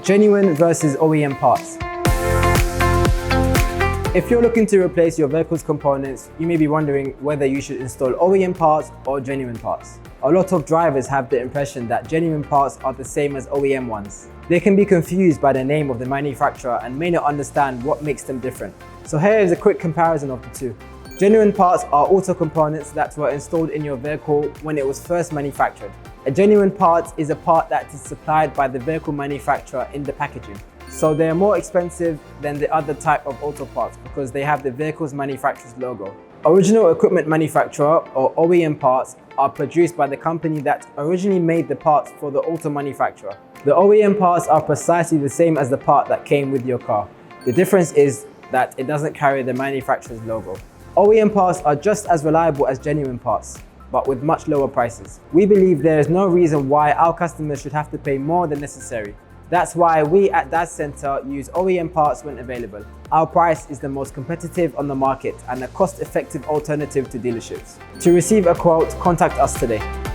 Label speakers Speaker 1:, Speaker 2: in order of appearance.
Speaker 1: Genuine versus OEM parts. If you're looking to replace your vehicle's components, you may be wondering whether you should install OEM parts or genuine parts. A lot of drivers have the impression that genuine parts are the same as OEM ones. They can be confused by the name of the manufacturer and may not understand what makes them different. So here is a quick comparison of the two. Genuine parts are auto components that were installed in your vehicle when it was first manufactured. A genuine part is a part that is supplied by the vehicle manufacturer in the packaging. So they are more expensive than the other type of auto parts because they have the vehicle's manufacturer's logo. Original equipment manufacturer or OEM parts are produced by the company that originally made the parts for the auto manufacturer. The OEM parts are precisely the same as the part that came with your car. The difference is that it doesn't carry the manufacturer's logo. OEM parts are just as reliable as genuine parts, but with much lower prices. We believe there is no reason why our customers should have to pay more than necessary. That's why we at DAScenter use OEM parts when available. Our price is the most competitive on the market and a cost-effective alternative to dealerships. To receive a quote, contact us today.